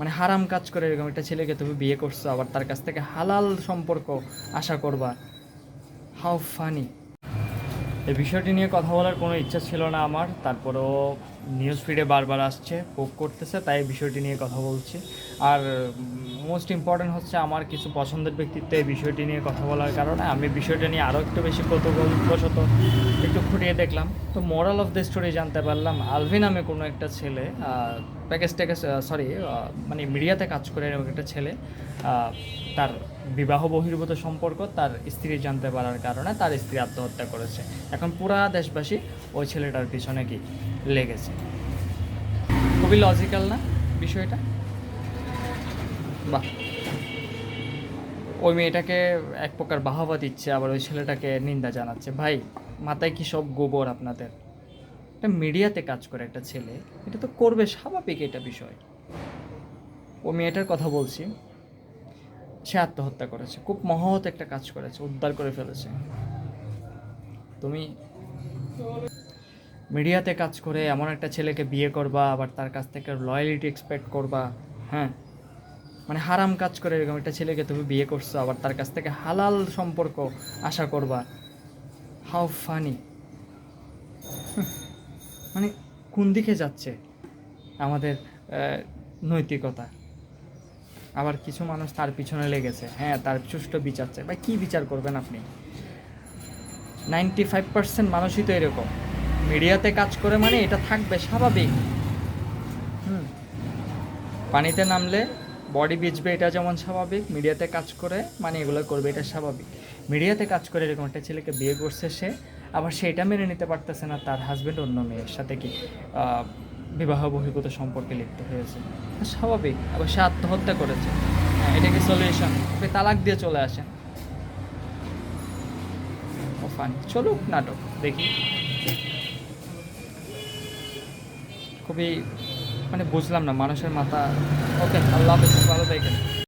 মানে হারাম কাজ করে এরকম একটা ছেলেকে তুমি বিয়ে করছো, আবার তার কাছ থেকে হালাল সম্পর্ক আশা করবা। How funny! এই বিষয়টি নিয়ে কথা বলার কোনো ইচ্ছা ছিল না আমার, তারপরেও নিউজ ফিডে বারবার আসছে, পোক করতেছে, তাই এই বিষয়টি নিয়ে কথা বলছি। আর মোস্ট ইম্পর্ট্যান্ট হচ্ছে আমার কিছু পছন্দের ব্যক্তিত্ব এই বিষয়টি নিয়ে কথা বলার কারণে আমি বিষয়টা নিয়ে আরও একটু বেশি কৌতূহলবশত একটু খুঁটিয়ে দেখলাম। তো মোরাল অফ দ্য স্টোরি জানতে পারলাম আলভি নামে কোনো একটা ছেলে, প্যাকেজ ট্যাকেজ সরি মানে মিডিয়াতে কাজ করে এরকম একটা ছেলে, তার বিবাহ বহির্ভূত সম্পর্ক তার স্ত্রী জানতে পারার কারণে তার স্ত্রী আত্মহত্যা করেছে। এখন পুরা দেশবাসী ওই ছেলেটার পিছনে কি লেগেছে। খুবই লজিক্যাল না বিষয়টা? বাহ! ওই মেয়েটাকে এক প্রকার বাহবা দিচ্ছে, আবার ওই ছেলেটাকে নিন্দা জানাচ্ছে। ভাই, মাথায় কি সব গোবর আপনাদের? একটা মিডিয়াতে কাজ করে একটা ছেলে, এটা তো করবে, স্বাভাবিক এটা বিষয়। ও মেয়েটার কথা বলছি, সে আত্মহত্যা করেছে, খুব মহৎ একটা কাজ করেছে, উদ্ধার করে ফেলেছে। তুমি মিডিয়াতে কাজ করে এমন একটা ছেলেকে বিয়ে করবা, আবার তার কাছ থেকে লয়ালিটি এক্সপেক্ট করবা? হ্যাঁ, মানে হারাম কাজ করে এরকম একটা ছেলেকে তুমি বিয়ে করছো, আবার তার কাছ থেকে হালাল সম্পর্ক আশা করবা। How funny! মানে কোন দিকে যাচ্ছে আমাদের নৈতিকতা? আবার কিছু মানুষ তার পিছনে লেগেছে, হ্যাঁ, তার সুষ্ঠু বিচার চাই। ভাই, কী বিচার করবেন আপনি? 95% মানুষই তো এরকম, মিডিয়াতে কাজ করে মানে এটা থাকবে স্বাভাবিক। হুম, পানিতে নামলে বডি ভিজবে, এটা যেমন স্বাভাবিক, মিডিয়াতে কাজ করে মানে এগুলো করবে, এটা স্বাভাবিক। মিডিয়াতে কাজ করে এরকম একটা ছেলেকে বিয়ে করছে সে, আবার সেটা মেনে নিতে পারতেছে না তার হাজব্যান্ড অন্য মেয়ের সাথে কি বিবাহ বহির্ভূত সম্পর্কে লিপ্ত হয়েছে। স্বাভাবিক। আবার সে আত্মহত্যা করেছে, হ্যাঁ, এটা কি সলিউশন? আপনি তালাক দিয়ে চলে আসেন। ও ফানি, চলুক নাটক দেখি। খুবই মানে বুঝলাম না মানুষের মাথা। ওকে, আল্লাহ হাফেজ, ভালো থাকেন।